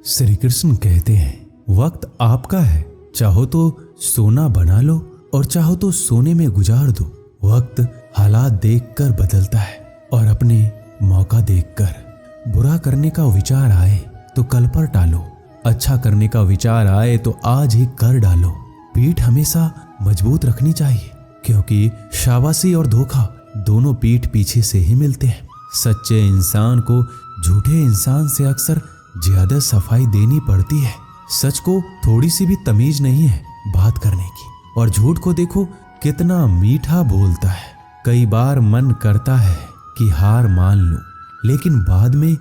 श्री कृष्ण कहते हैं वक्त आपका है, चाहो तो सोना बना लो और चाहो तो सोने में गुजार दो। वक्त हालात देखकर बदलता है और अपने मौका देखकर। बुरा करने का विचार आए तो कल पर टालो, अच्छा करने का विचार आए तो आज ही कर डालो। पीठ हमेशा मजबूत रखनी चाहिए क्योंकि शाबाशी और धोखा दोनों पीठ पीछे से ही मिलते हैं। सच्चे इंसान को झूठे इंसान से अक्सर ज्यादा सफाई देनी पड़ती है। सच को थोड़ी सी भी तमीज नहीं है बात करने की, और झूठ को देखो कितना मीठा बोलता है। कई बार मन करता है कि हार मान लूं, लेकिन बाद में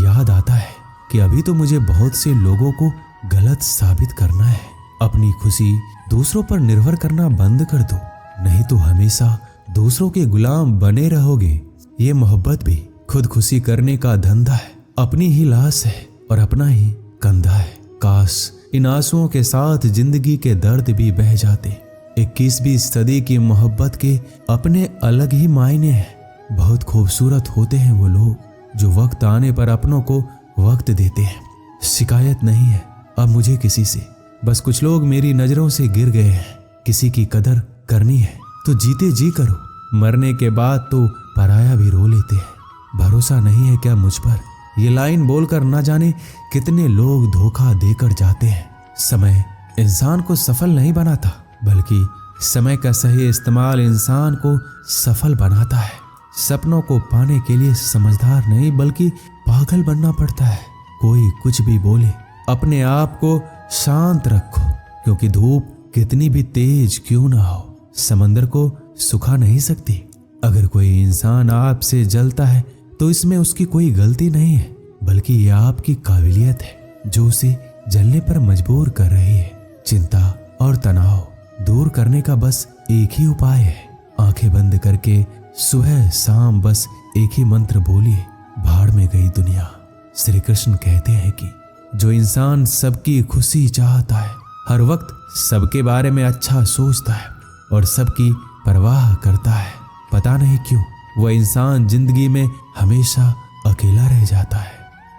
याद आता है कि अभी तो मुझे बहुत से लोगों को गलत साबित करना है। अपनी खुशी दूसरों पर निर्भर करना बंद कर दो, नहीं तो हमेशा दूसरों के गुलाम बने रहोगे। ये मोहब्बत भी खुद खुशी करने का धंधा है, अपनी ही लाश है और अपना ही कंधा है। काश इन आंसुओं के साथ जिंदगी के दर्द भी बह जाते। 21वीं सदी की मोहब्बत के अपने अलग ही मायने हैं। बहुत खूबसूरत होते हैं वो लोग जो वक्त आने पर अपनों को वक्त देते हैं। शिकायत नहीं है अब मुझे किसी से, बस कुछ लोग मेरी नजरों से गिर गए हैं। किसी की कदर करनी है तो जीते जी करो, मरने के बाद तो पराया भी रो लेते हैं। भरोसा नहीं है क्या मुझ पर? ये लाइन बोलकर ना जाने कितने लोग धोखा देकर जाते हैं। समय इंसान को सफल नहीं बनाता, बल्कि समय का सही इस्तेमाल इंसान को सफल बनाता है। सपनों को पाने के लिए समझदार नहीं बल्कि पागल बनना पड़ता है। कोई कुछ भी बोले, अपने आप को शांत रखो, क्योंकि धूप कितनी भी तेज क्यों ना हो समंदर को सुखा नहीं सकती। अगर कोई इंसान आपसे जलता है तो इसमें उसकी कोई गलती नहीं है, बल्कि यह आपकी काबिलियत है जो उसे जलने पर मजबूर कर रही है। चिंता और तनाव दूर करने का बस एक ही उपाय है। आंखें बंद करके सुबह शाम बस एक ही मंत्र बोलिए, भाड़ में गई दुनिया। श्री कृष्ण कहते हैं कि जो इंसान सबकी खुशी चाहता है, हर वक्त सबके बारे में अच्छा सोचता है और सबकी परवाह करता है, पता नहीं क्यों वह इंसान जिंदगी में हमेशा अकेला रह जाता है।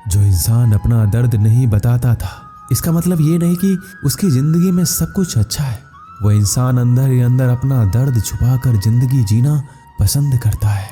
जो इंसान अपना दर्द नहीं बताता था, इसका मतलब ये नहीं कि उसकी जिंदगी में सब कुछ अच्छा है। वह इंसान अंदर ही अंदर अपना दर्द छुपाकर जिंदगी जीना पसंद करता है,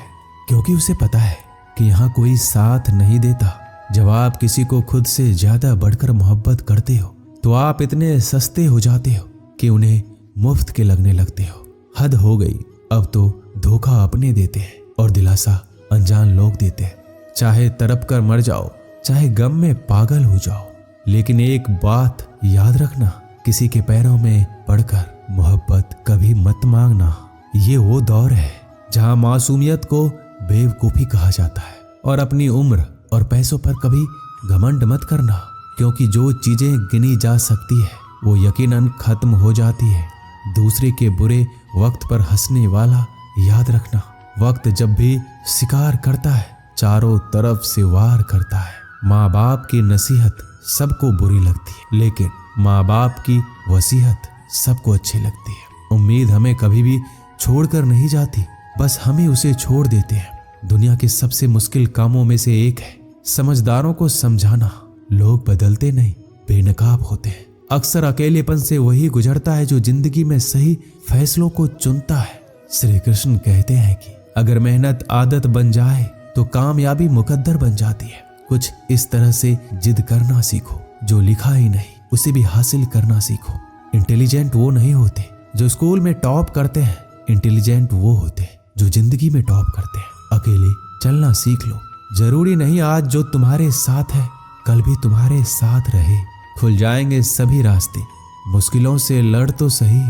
क्योंकि उसे पता है कि यहाँ कोई साथ नहीं देता। जब आप किसी को खुद से ज्यादा बढ़कर मोहब्बत करते हो तो आप इतने सस्ते हो जाते हो कि उन्हें मुफ्त के लगने लगते हो। हद हो गई, अब तो धोखा अपने देते हैं और दिलासा अनजान लोग देते हैं। चाहे तड़प कर मर जाओ, चाहे गम में पागल हो जाओ, लेकिन एक बात याद रखना, किसी के पैरों में पड़कर मोहब्बत कभी मत मांगना। ये वो दौर है जहां मासूमियत को बेवकूफी कहा जाता है, और अपनी उम्र और पैसों पर कभी घमंड मत करना, क्योंकि जो चीजें गिनी जा सकती है वो यकीनन खत्म हो जाती है। दूसरे के बुरे वक्त पर हंसने वाला याद रखना, वक्त जब भी शिकार करता है चारों तरफ से वार करता है। माँ बाप की नसीहत सबको बुरी लगती है, लेकिन माँ बाप की वसीयत सबको अच्छी लगती है। उम्मीद हमें कभी भी छोड़कर नहीं जाती, बस हमें उसे छोड़ देते हैं। दुनिया के सबसे मुश्किल कामों में से एक है समझदारों को समझाना। लोग बदलते नहीं, बेनकाब होते हैं। अक्सर अकेलेपन से वही गुजरता है जो जिंदगी में सही फैसलों को चुनता है। श्री कृष्ण कहते हैं कि अगर मेहनत आदत बन जाए तो कामयाबी मुकद्दर बन जाती है। कुछ इस तरह से जिद करना सीखो, जो लिखा ही नहीं उसे भी हासिल करना सीखो। इंटेलिजेंट वो नहीं होते जो स्कूल में टॉप करते हैं, इंटेलिजेंट वो होते हैं जो जिंदगी में टॉप करते हैं। अकेले चलना सीख लो, जरूरी नहीं आज जो तुम्हारे साथ है कल भी तुम्हारे साथ रहे। खुल जाएंगे सभी रास्ते, मुश्किलों से लड़ तो सही,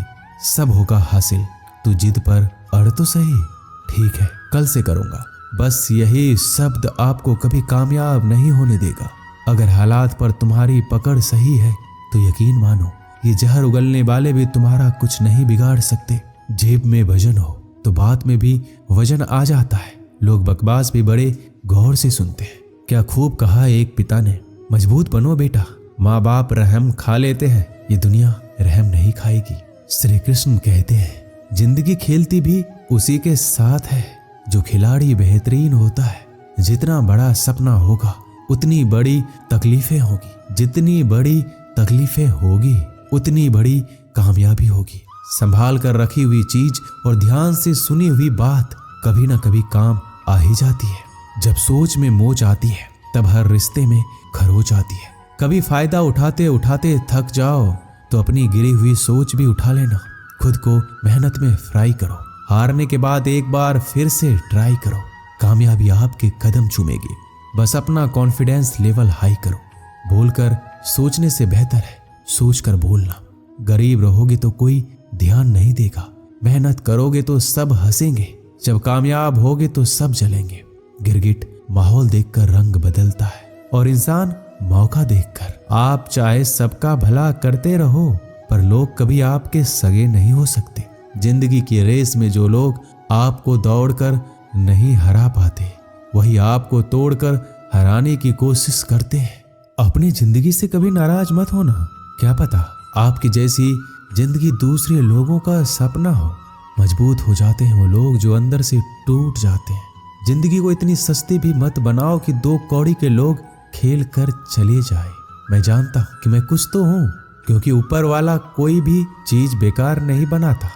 सब होगा हासिल। तू जिद पर अड़ तो सही, ठीक है कल से करूंगा, बस यही शब्द आपको कभी कामयाब नहीं होने देगा। अगर हालात पर तुम्हारी पकड़ सही है तो यकीन मानो ये जहर उगलने वाले भी तुम्हारा कुछ नहीं बिगाड़ सकते। जेब में वजन हो तो बात में भी वजन आ जाता है। लोग बकवास भी बड़े गौर से सुनते हैं। क्या खूब कहा एक पिता ने, मजबूत बनो बेटा, माँ बाप रहम खा लेते हैं, ये दुनिया रहम नहीं खाएगी। श्री कृष्ण कहते हैं जिंदगी खेलती भी उसी के साथ है जो खिलाड़ी बेहतरीन होता है। जितना बड़ा सपना होगा उतनी बड़ी तकलीफें होगी। जितनी बड़ी तकलीफें होगी उतनी बड़ी कामयाबी होगी। संभाल कर रखी हुई चीज और ध्यान से सुनी हुई बात कभी ना कभी काम आ ही जाती है। जब सोच में मोच आती है तब हर रिश्ते में खरोच आती है। कभी फायदा उठाते उठाते थक जाओ तो अपनी गिरी हुई सोच भी उठा लेना। खुद को मेहनत में फ्राई करो। हारने के बाद एक बार फिर से ट्राई करो। कामयाबी आपके कदम चूमेगी। बस अपना कॉन्फिडेंस लेवल हाई करो। बोलकर सोचने से बेहतर है सोचकर बोलना। गरीब रहोगे तो कोई ध्यान नहीं देगा। मेहनत करोगे तो सब हंसेंगे। जब कामयाब होगे तो सब जलेंगे। गिरगिट माहौल देखकर रंग बदलता है और इंसान मौका देखकर। आप चाहे सबका भला करते रहो पर लोग कभी आपके सगे नहीं हो सकते। जिंदगी की रेस में जो लोग आपको दौड़कर नहीं हरा पाते वही आपको तोड़कर हराने की कोशिश करते हैं। अपनी जिंदगी से कभी नाराज मत होना। क्या पता आपकी जैसी जिंदगी दूसरे लोगों का सपना हो। मजबूत हो जाते हैं वो लोग जो अंदर से टूट जाते हैं। जिंदगी को इतनी सस्ती भी मत बनाओ कि 2 कौड़ी के लोग खेल कर चले जाए। मैं जानता हूं कि मैं कुछ तो हूं क्योंकि ऊपर वाला कोई भी चीज बेकार नहीं बनाता।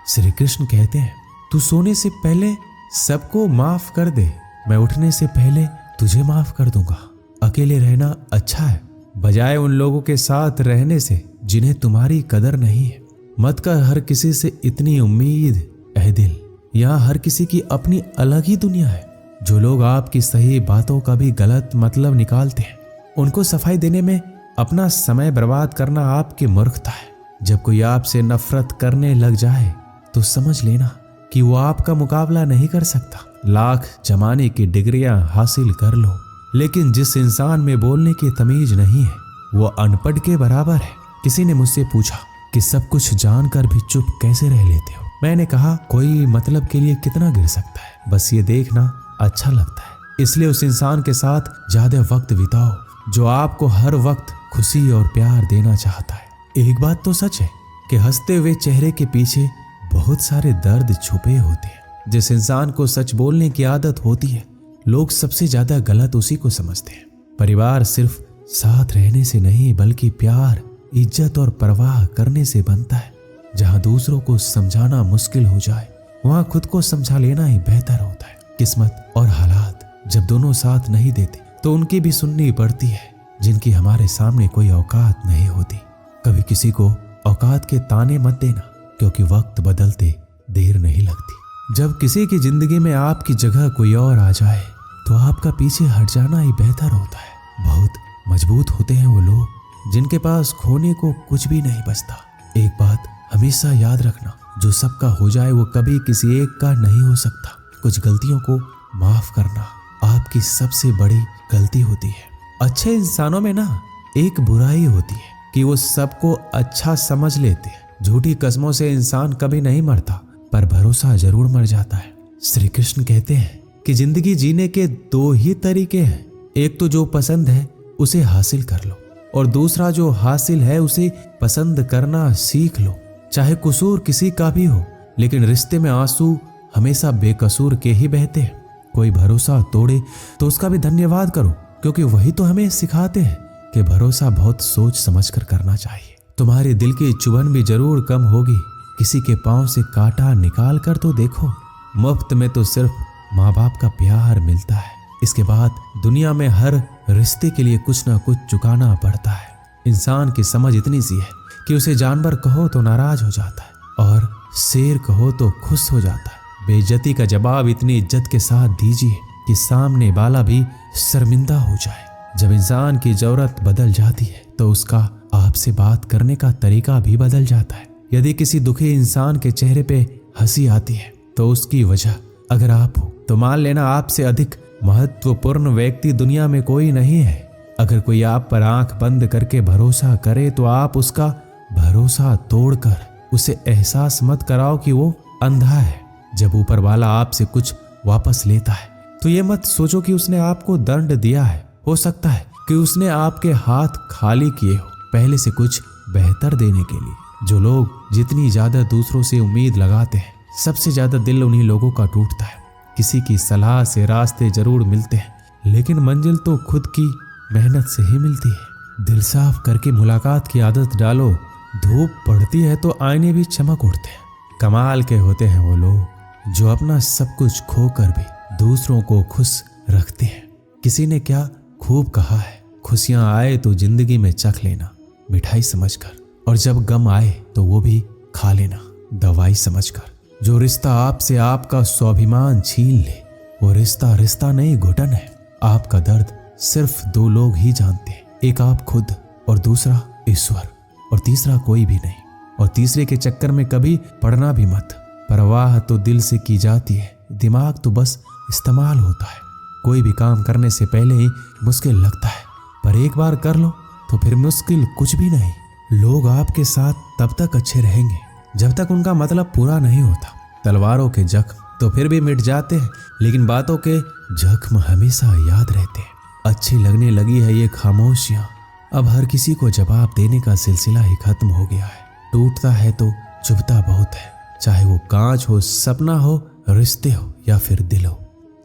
श्री कृष्ण कहते हैं तू सोने से पहले सबको माफ कर दे, मैं उठने से पहले तुझे माफ कर दूंगा। अकेले रहना अच्छा है बजाय उन लोगों के साथ रहने से जिन्हें तुम्हारी कदर नहीं है। मत कर हर किसी से इतनी उम्मीद ऐ दिल। यहाँ हर किसी की अपनी अलग ही दुनिया है। जो लोग आपकी सही बातों का भी गलत मतलब निकालते हैं उनको सफाई देने में अपना समय बर्बाद करना आपकी मूर्खता है। जब कोई आपसे नफरत करने लग जाए तो समझ लेना कि वो आपका मुकाबला नहीं कर सकता। लाख जमाने की डिग्रियां हासिल कर लो लेकिन जिस इंसान में बोलने की तमीज नहीं है वो अनपढ़ के बराबर है। किसी ने मुझसे पूछा कि सब कुछ जानकर भी चुप कैसे रह लेते हो। मैंने कहा कोई मतलब के लिए कितना गिर सकता है, बस ये देखना अच्छा लगता है। इसलिए उस इंसान के साथ ज्यादा वक्त बिताओ जो आपको हर वक्त खुशी और प्यार देना चाहता है। एक बात तो सच है कि हंसते हुए चेहरे के पीछे बहुत सारे दर्द छुपे होते हैं। जिस इंसान को सच बोलने की आदत होती है लोग सबसे ज्यादा गलत उसी को समझते हैं। परिवार सिर्फ साथ रहने से नहीं बल्कि प्यार, इज्जत और परवाह करने से बनता है। जहां दूसरों को समझाना मुश्किल हो जाए वहां खुद को समझा लेना ही बेहतर होता है। किस्मत और हालात जब दोनों साथ नहीं देते तो उनकी भी सुननी पड़ती है जिनकी हमारे सामने कोई औकात नहीं होती। कभी किसी को औकात के ताने मत देना क्योंकि वक्त बदलते देर नहीं लगती। जब किसी की जिंदगी में आपकी जगह कोई और आ जाए तो आपका पीछे हट जाना ही बेहतर होता है। बहुत मजबूत होते हैं वो लोग जिनके पास खोने को कुछ भी नहीं बचता। एक बात हमेशा याद रखना, जो सबका हो जाए वो कभी किसी एक का नहीं हो सकता। कुछ गलतियों को माफ करना आपकी सबसे बड़ी गलती होती है। अच्छे इंसानों में ना एक बुराई होती है कि वो सबको अच्छा समझ लेते हैं। झूठी कस्मों से इंसान कभी नहीं मरता पर भरोसा जरूर मर जाता है। श्री कृष्ण कहते हैं कि जिंदगी जीने के 2 ही तरीके हैं। एक तो जो पसंद है उसे हासिल कर लो और दूसरा जो हासिल है उसे पसंद करना सीख लो। चाहे कसूर किसी का भी हो लेकिन रिश्ते में आंसू हमेशा बेकसूर के ही बहते हैं। कोई भरोसा तोड़े तो उसका भी धन्यवाद करो क्योंकि वही तो हमें सिखाते हैं कि भरोसा बहुत सोच समझ कर करना चाहिए। तुम्हारे दिल की चुभन भी जरूर कम होगी। किसी के पांव से कांटा निकाल कर तो देखो। मुफ्त में तो सिर्फ माँ बाप का प्यार मिलता है। इसके बाद दुनिया में हर रिश्ते के लिए कुछ ना कुछ चुकाना पड़ता है। इंसान की समझ इतनी सी है कि उसे जानवर कहो तो नाराज हो जाता है और शेर कहो तो खुश हो जाता है। बेइज्जती का जवाब इतनी इज्जत के साथ दीजिए कि सामने वाला भी शर्मिंदा हो जाए। जब इंसान की जरूरत बदल जाती है तो उसका आपसे बात करने का तरीका भी बदल जाता है। यदि किसी दुखी इंसान के चेहरे पे हंसी आती है तो उसकी वजह अगर आप हो तो मान लेना आपसे अधिक महत्वपूर्ण व्यक्ति दुनिया में कोई नहीं है। अगर कोई आप पर आंख बंद करके भरोसा करे तो आप उसका भरोसा तोड़कर उसे एहसास मत कराओ कि वो अंधा है। जब ऊपर वाला आपसे कुछ वापस लेता है तो ये मत सोचो कि उसने आपको दंड दिया है। हो सकता है कि उसने आपके हाथ खाली किए हो पहले से कुछ बेहतर देने के लिए। जो लोग जितनी ज्यादा दूसरों से उम्मीद लगाते हैं सबसे ज्यादा दिल उन्हीं लोगों का टूटता है। किसी की सलाह से रास्ते जरूर मिलते हैं लेकिन मंजिल तो खुद की मेहनत से ही मिलती है। दिल साफ करके मुलाकात की आदत डालो। धूप पड़ती है तो आईने भी चमक उठते हैं। कमाल के होते हैं वो लोग जो अपना सब कुछ खोकर भी दूसरों को खुश रखते हैं। किसी ने क्या खूब कहा है, खुशियां आए तो जिंदगी में चख लेना मिठाई समझकर, और जब गम आए तो वो भी खा लेना दवाई समझकर। जो रिश्ता आपसे आपका स्वाभिमान छीन ले वो रिश्ता रिश्ता नहीं, घुटन है। आपका दर्द सिर्फ दो लोग ही जानते हैं, एक आप खुद और दूसरा ईश्वर, और तीसरा कोई भी नहीं। और तीसरे के चक्कर में कभी पड़ना भी मत। परवाह तो दिल से की जाती है, दिमाग तो बस इस्तेमाल होता है। कोई भी काम करने से पहले ही मुश्किल लगता है, पर एक बार कर लो तो फिर मुश्किल कुछ भी नहीं। लोग आपके साथ तब तक अच्छे रहेंगे जब तक उनका मतलब पूरा नहीं होता। तलवारों के जख्म तो फिर भी मिट जाते हैं, लेकिन बातों के जख्म हमेशा याद रहते हैं। अच्छी लगने लगी है ये खामोशियां, अब हर किसी को जवाब देने का सिलसिला ही खत्म हो गया है। टूटता है तो चुभता बहुत है, चाहे वो कांच हो, सपना हो, रिश्ते हो या फिर दिल हो।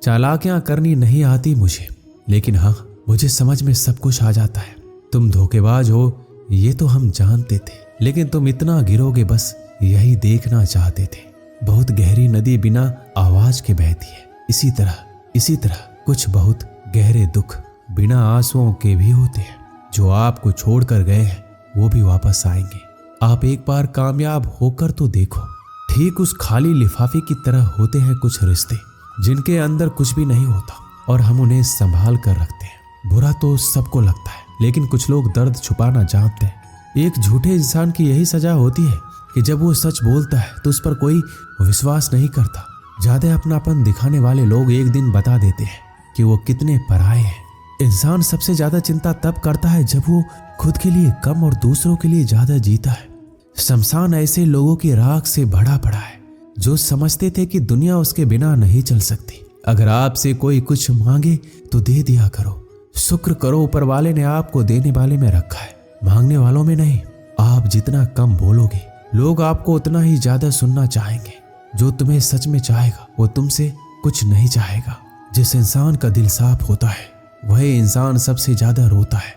चालाकियां करनी नहीं आती मुझे, लेकिन हाँ, मुझे समझ में सब कुछ आ जाता है। तुम धोखेबाज हो ये तो हम जानते थे, लेकिन तुम इतना गिरोगे बस यही देखना चाहते थे। बहुत गहरी नदी बिना आवाज के बहती है, इसी तरह कुछ बहुत गहरे दुख बिना आंसुओं के भी होते हैं। जो आपको छोड़कर गए हैं वो भी वापस आएंगे। आप एक बार कामयाब होकर तो देखो। ठीक उस खाली लिफाफे की तरह होते हैं कुछ रिश्ते जिनके अंदर कुछ भी नहीं होता और हम उन्हें संभाल कर रखते हैं। बुरा तो सबको लगता है, लेकिन कुछ लोग दर्द छुपाना जानते हैं। एक झूठे इंसान की यही सजा होती है कि जब वो सच बोलता है तो उस पर कोई विश्वास नहीं करता। ज्यादा अपनापन दिखाने वाले लोग एक दिन बता देते हैं कि वो कितने पराए हैं। इंसान सबसे ज्यादा चिंता तब करता है जब वो खुद के लिए कम और दूसरों के लिए ज्यादा जीता है। शमशान ऐसे लोगों की राख से भरा पड़ा है जो समझते थे कि दुनिया उसके बिना नहीं चल सकती। अगर आपसे कोई कुछ मांगे तो दे दिया करो। शुक्र करो ऊपर वाले ने आपको देने वाले में रखा है, मांगने वालों में नहीं। आप जितना कम बोलोगे लोग आपको उतना ही ज्यादा सुनना चाहेंगे। जो तुम्हें सच में चाहेगा वो तुमसे कुछ नहीं चाहेगा। जिस इंसान का दिल साफ होता है वही इंसान सबसे ज्यादा रोता है।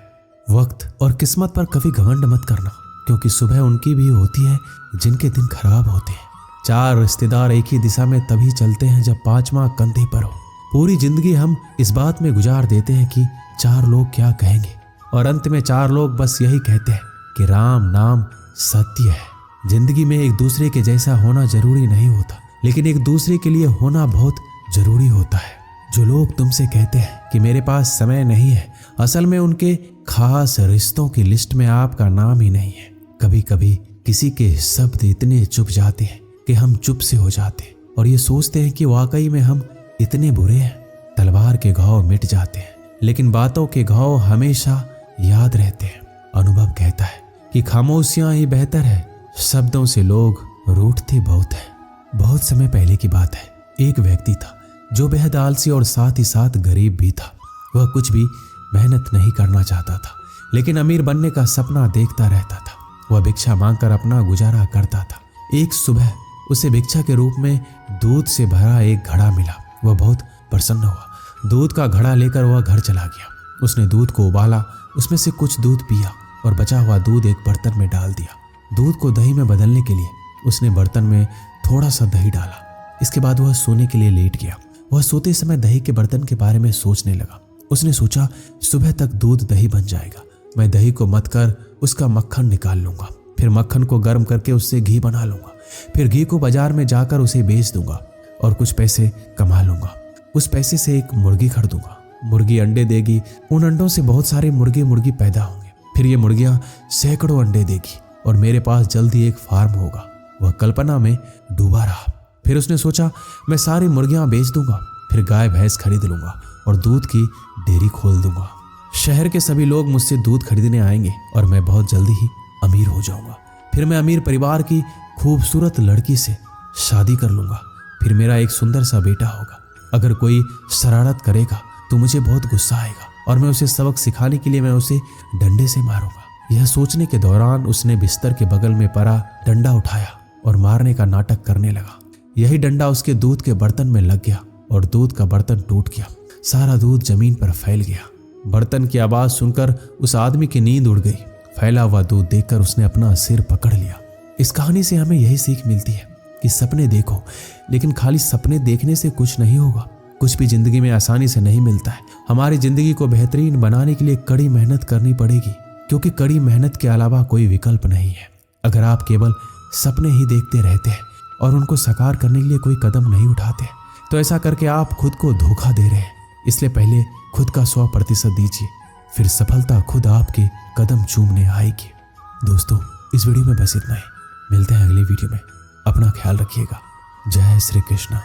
वक्त और किस्मत पर कभी घमंड मत करना, क्योंकि सुबह उनकी भी होती है जिनके दिन खराब होते हैं। 4 रिश्तेदार एक ही दिशा में तभी चलते हैं जब 5वां कंधे पर हो। पूरी जिंदगी हम इस बात में गुजार देते हैं कि 4 लोग क्या कहेंगे, और अंत में 4 लोग बस यही कहते हैं कि राम नाम सत्य है। जिंदगी में एक दूसरे के जैसा होना जरूरी नहीं होता, लेकिन एक दूसरे के लिए होना बहुत जरूरी होता है। जो लोग तुमसे कहते हैं कि मेरे पास समय नहीं है, असल में उनके खास रिश्तों की लिस्ट में आपका नाम ही नहीं है। कभी कभी किसी के शब्द इतने चुप जाते हैं कि हम चुप से हो जाते हैं और ये सोचते हैं कि वाकई में हम इतने बुरे हैं। तलवार के घाव मिट जाते हैं, लेकिन बातों के घाव हमेशा याद रहते हैं। अनुभव कहता है कि खामोशियां ही बेहतर है, शब्दों से लोग रूठते बहुत हैं। बहुत समय पहले की बात है, एक व्यक्ति था जो बेहद आलसी और साथ ही साथ गरीब भी था। वह कुछ भी मेहनत नहीं करना चाहता था, लेकिन अमीर बनने का सपना देखता रहता था। वह भिक्षा मांगकर अपना गुजारा करता था। एक सुबह उसे भिक्षा के रूप में दूध से भरा एक घड़ा मिला। वह बहुत प्रसन्न हुआ। दूध का घड़ा लेकर वह घर चला गया। उसने दूध को उबाला, उसमें से कुछ दूध पिया और बचा हुआ दूध एक बर्तन में डाल दिया। दूध को दही में बदलने के लिए उसने बर्तन में थोड़ा सा दही डाला। इसके बाद वह सोने के लिए लेट गया। वह सोते समय दही के बर्तन के बारे में सोचने लगा। उसने सोचा, सुबह तक दूध दही बन जाएगा। मैं दही को मथ कर उसका मक्खन निकाल लूंगा, फिर मक्खन को गर्म करके उससे घी बना लूंगा, फिर घी को बाजार में जाकर उसे बेच दूंगा और कुछ पैसे कमा लूंगा। उस पैसे से एक मुर्गी खरीदूंगा। मुर्गी अंडे देगी, उन अंडों से बहुत सारे मुर्गी पैदा होंगे। फिर ये मुर्गियां सैकड़ों अंडे देगी और मेरे पास जल्द ही एक फार्म होगा। वह कल्पना में डूबा रहा। फिर उसने सोचा, मैं सारी मुर्गियां बेच दूंगा, फिर गाय भैंस खरीद लूंगा और दूध की डेयरी खोल दूंगा। शहर के सभी लोग मुझसे दूध खरीदने आएंगे और मैं बहुत जल्दी ही अमीर हो जाऊंगा। फिर मैं अमीर परिवार की खूबसूरत लड़की से शादी कर लूंगा। फिर मेरा एक सुंदर सा बेटा होगा। अगर कोई शरारत करेगा तो मुझे बहुत गुस्सा आएगा और मैं उसे सबक सिखाने के लिए मैं उसे डंडे से मारूंगा। यह सोचने के दौरान उसने बिस्तर के बगल में पड़ा डंडा उठाया और मारने का नाटक करने लगा। यही डंडा उसके दूध के बर्तन में लग गया और दूध का बर्तन टूट गया। सारा दूध जमीन पर फैल गया। बर्तन की आवाज सुनकर उस आदमी की नींद उड़ गई। फैला हुआ दूध देखकर उसने अपना सिर पकड़ लिया। इस कहानी से हमें यही सीख मिलती है कि सपने देखो, लेकिन खाली सपने देखने से कुछ नहीं होगा। कुछ भी जिंदगी में आसानी से नहीं मिलता है। हमारी जिंदगी को बेहतरीन बनाने के लिए कड़ी मेहनत करनी पड़ेगी, क्योंकि कड़ी मेहनत के अलावा कोई विकल्प नहीं है। अगर आप केवल सपने ही देखते रहते हैं और उनको साकार करने के लिए कोई कदम नहीं उठाते, तो ऐसा करके आप खुद को धोखा दे रहे हैं। इसलिए पहले खुद का 100% दीजिए, फिर सफलता खुद आपके कदम चूमने आएगी। दोस्तों, इस वीडियो में बस इतना ही। मिलते हैं अगले वीडियो में। अपना ख्याल रखिएगा। जय श्री कृष्ण।